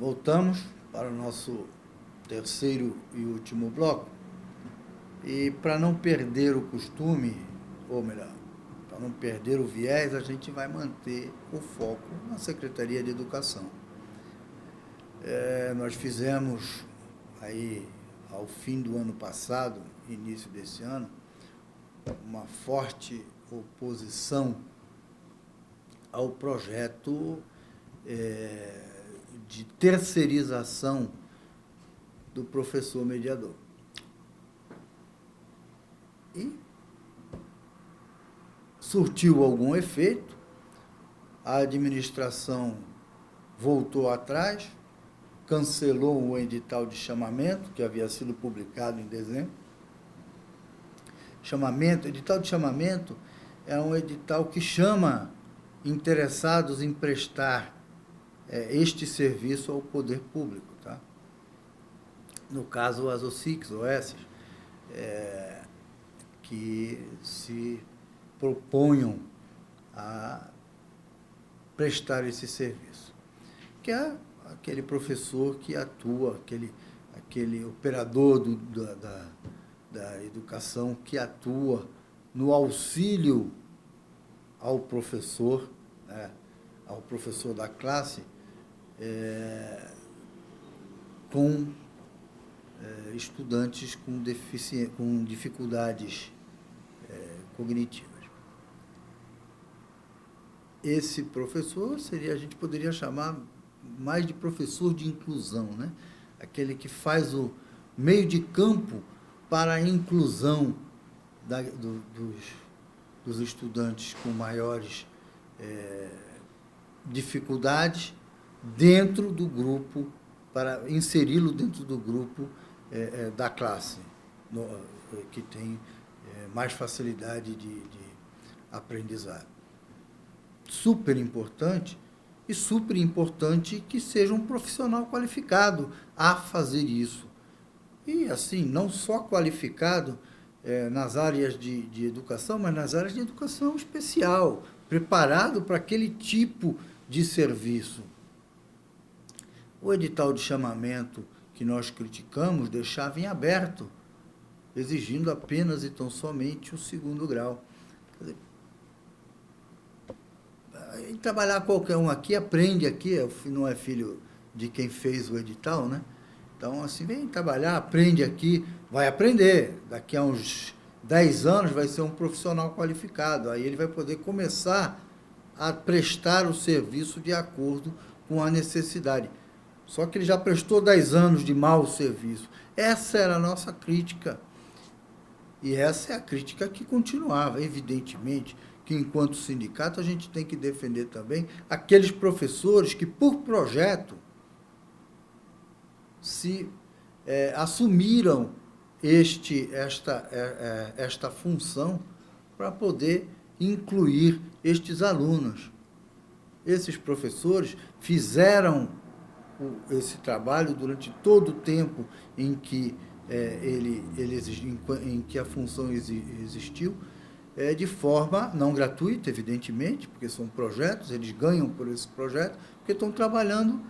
Voltamos para o nosso terceiro e último bloco. E para não perder o costume, ou melhor, para não perder o viés, a gente vai manter o foco na Secretaria de Educação. Nós fizemos aí, ao fim do ano passado, início desse ano, uma forte oposição ao projeto de terceirização do professor mediador. E surtiu algum efeito, a administração voltou atrás, cancelou o edital de chamamento, que havia sido publicado em dezembro. Edital de chamamento é um edital que chama interessados em prestar este serviço ao poder público, tá? No caso, as OSICs, OS, que se proponham a prestar esse serviço, que é aquele professor que atua, aquele operador da educação que atua no auxílio ao professor, né, ao professor da classe, com estudantes com dificuldades cognitivas. Esse professor a gente poderia chamar mais de professor de inclusão, né? Aquele que faz o meio de campo para a inclusão dos estudantes com maiores dificuldades dentro do grupo, para inseri-lo dentro do grupo da classe, que tem mais facilidade de aprendizado. Super importante que seja um profissional qualificado a fazer isso. E, assim, não só qualificado nas áreas de educação, mas nas áreas de educação especial, preparado para aquele tipo de serviço. O edital de chamamento que nós criticamos deixava em aberto, exigindo apenas e tão somente o segundo grau. Quer dizer, em trabalhar qualquer um aqui, aprende aqui, não é filho de quem fez o edital, né? Então, assim, vem trabalhar, aprende aqui, vai aprender. Daqui a uns 10 anos vai ser um profissional qualificado. Aí ele vai poder começar a prestar o serviço de acordo com a necessidade. Só que ele já prestou 10 anos de mau serviço. Essa era a nossa crítica. E essa é a crítica que continuava. Evidentemente que, enquanto sindicato, a gente tem que defender também aqueles professores que, por projeto, assumiram esta função para poder incluir estes alunos. Esses professores fizeram esse trabalho durante todo o tempo em que em que a função existiu, de forma não gratuita, evidentemente, porque são projetos, eles ganham por esse projeto, porque estão trabalhando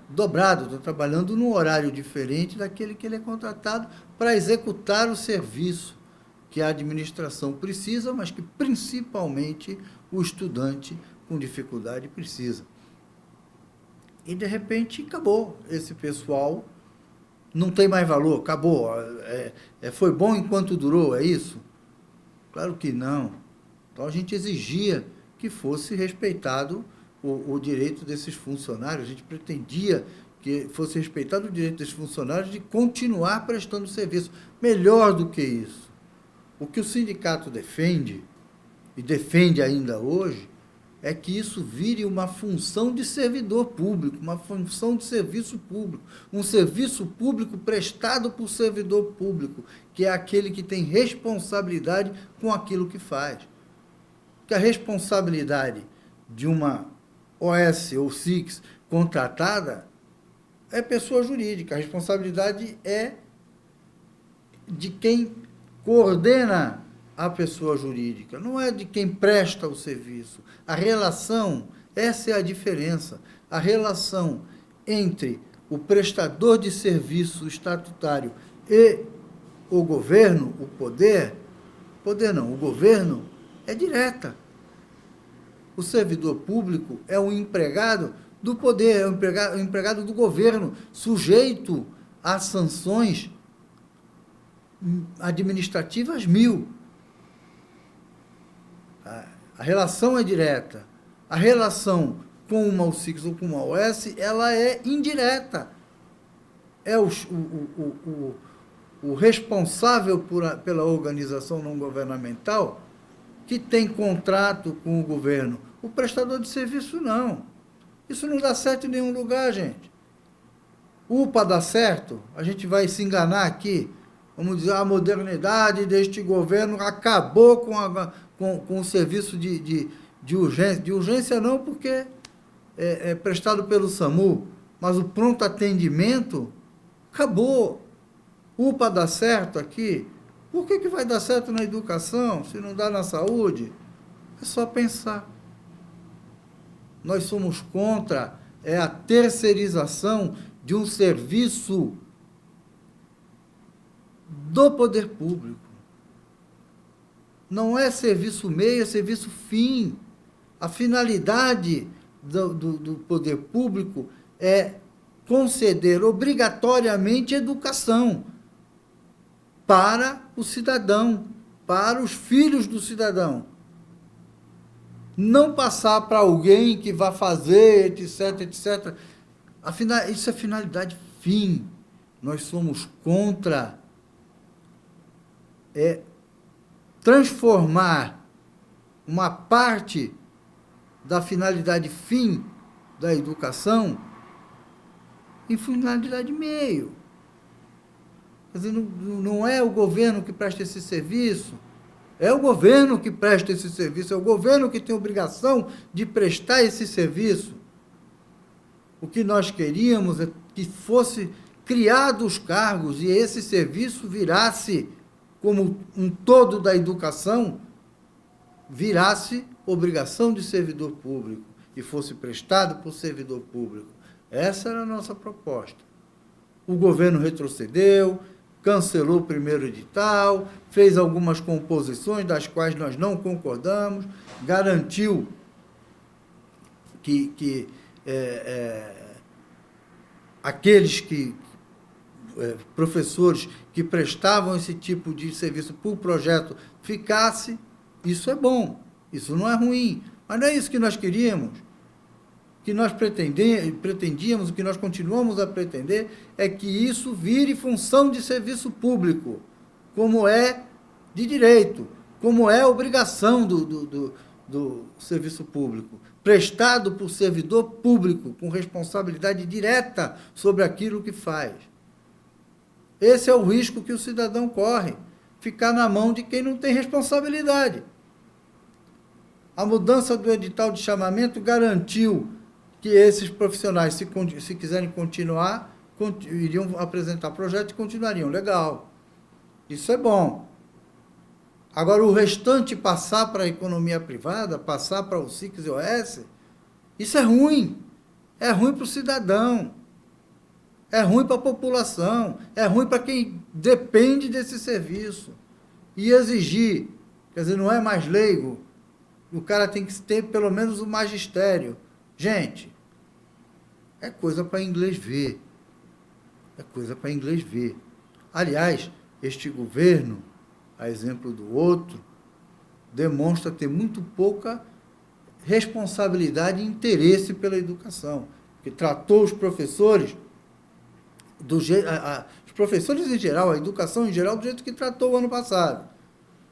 dobrado, estão trabalhando num horário diferente daquele que ele é contratado para executar o serviço que a administração precisa, mas que principalmente o estudante com dificuldade precisa. E, de repente, acabou. Esse pessoal não tem mais valor, acabou. Foi bom enquanto durou, é isso? Claro que não. Então, a gente exigia que fosse respeitado o direito desses funcionários, a gente pretendia que fosse respeitado o direito desses funcionários de continuar prestando serviço. Melhor do que isso, o que o sindicato defende, e defende ainda hoje, é que isso vire uma função de servidor público, uma função de serviço público, um serviço público prestado por servidor público, que é aquele que tem responsabilidade com aquilo que faz. Porque a responsabilidade de uma OS ou SICs contratada é pessoa jurídica, a responsabilidade é de quem coordena a pessoa jurídica, não é de quem presta o serviço. A relação, essa é a diferença. A relação entre o prestador de serviço estatutário e o governo, o governo é direta. O servidor público é um empregado do poder, é um empregado do governo, sujeito a sanções administrativas 1000. A relação é direta. A relação com uma UCICS ou com uma OS, ela é indireta. É o responsável pela organização não governamental que tem contrato com o governo. O prestador de serviço, não. Isso não dá certo em nenhum lugar, gente. Para dar certo, a gente vai se enganar aqui. Vamos dizer, a modernidade deste governo acabou com o serviço de urgência. De urgência não, porque é prestado pelo SAMU, mas o pronto atendimento acabou. Para dar certo aqui, por que vai dar certo na educação, se não dá na saúde? É só pensar. Nós somos contra a terceirização de um serviço do poder público. Não é serviço meio, é serviço fim. A finalidade do poder público é conceder obrigatoriamente educação para o cidadão, para os filhos do cidadão. Não passar para alguém que vai fazer, etc, etc. Isso é finalidade fim. Nós somos contra transformar uma parte da finalidade fim da educação em finalidade meio. Quer dizer, não é o governo que presta esse serviço, é o governo que presta esse serviço, é o governo que tem a obrigação de prestar esse serviço. O que nós queríamos é que fosse criados os cargos e esse serviço virasse, como um todo da educação, virasse obrigação de servidor público e fosse prestado por servidor público. Essa era a nossa proposta. O governo retrocedeu, cancelou o primeiro edital, fez algumas composições das quais nós não concordamos, garantiu que aqueles professores que prestavam esse tipo de serviço por projeto ficasse. Isso é bom, isso não é ruim, mas não é isso que nós queríamos. O que nós pretendíamos, o que nós continuamos a pretender, é que isso vire função de serviço público, como é de direito, como é obrigação do serviço público, prestado por servidor público, com responsabilidade direta sobre aquilo que faz. Esse é o risco que o cidadão corre, ficar na mão de quem não tem responsabilidade. A mudança do edital de chamamento garantiu que esses profissionais, se quiserem continuar, iriam apresentar projeto e continuariam. Legal. Isso é bom. Agora, o restante passar para a economia privada, passar para o UCICS e OS, isso é ruim. É ruim para o cidadão. É ruim para a população. É ruim para quem depende desse serviço. E exigir, quer dizer, não é mais leigo, o cara tem que ter pelo menos o magistério. Gente, é coisa para inglês ver. É coisa para inglês ver. Aliás, este governo, a exemplo do outro, demonstra ter muito pouca responsabilidade e interesse pela educação, que tratou os professores os professores em geral, a educação em geral, do jeito que tratou o ano passado,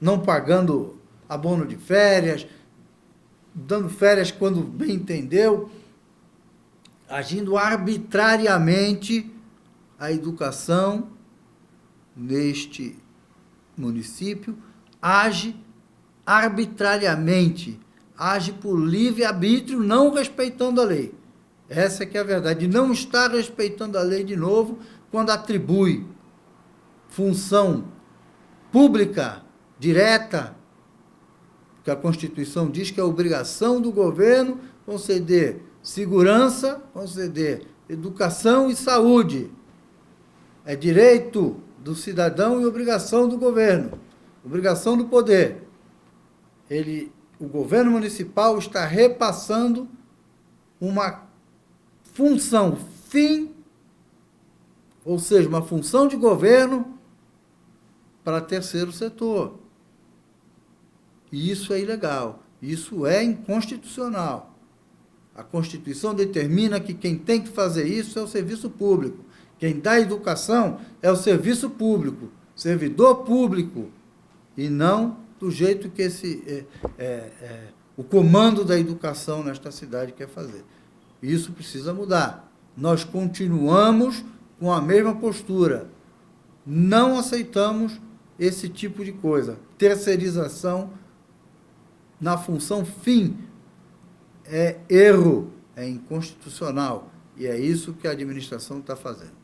não pagando abono de férias, dando férias quando bem entendeu, agindo arbitrariamente. A educação neste município age arbitrariamente, age por livre-arbítrio, não respeitando a lei. Essa é que é a verdade. Não está respeitando a lei de novo quando atribui função pública direta, que a Constituição diz que é obrigação do governo conceder segurança, conceder educação e saúde. É direito do cidadão e obrigação do governo, obrigação do poder. O governo municipal está repassando uma função fim, ou seja, uma função de governo para terceiro setor. E isso é ilegal, isso é inconstitucional. A Constituição determina que quem tem que fazer isso é o serviço público. Quem dá educação é o serviço público, servidor público, e não do jeito que o comando da educação nesta cidade quer fazer. Isso precisa mudar. Nós continuamos com a mesma postura. Não aceitamos esse tipo de coisa. Terceirização na função fim é erro, é inconstitucional. E é isso que a administração está fazendo.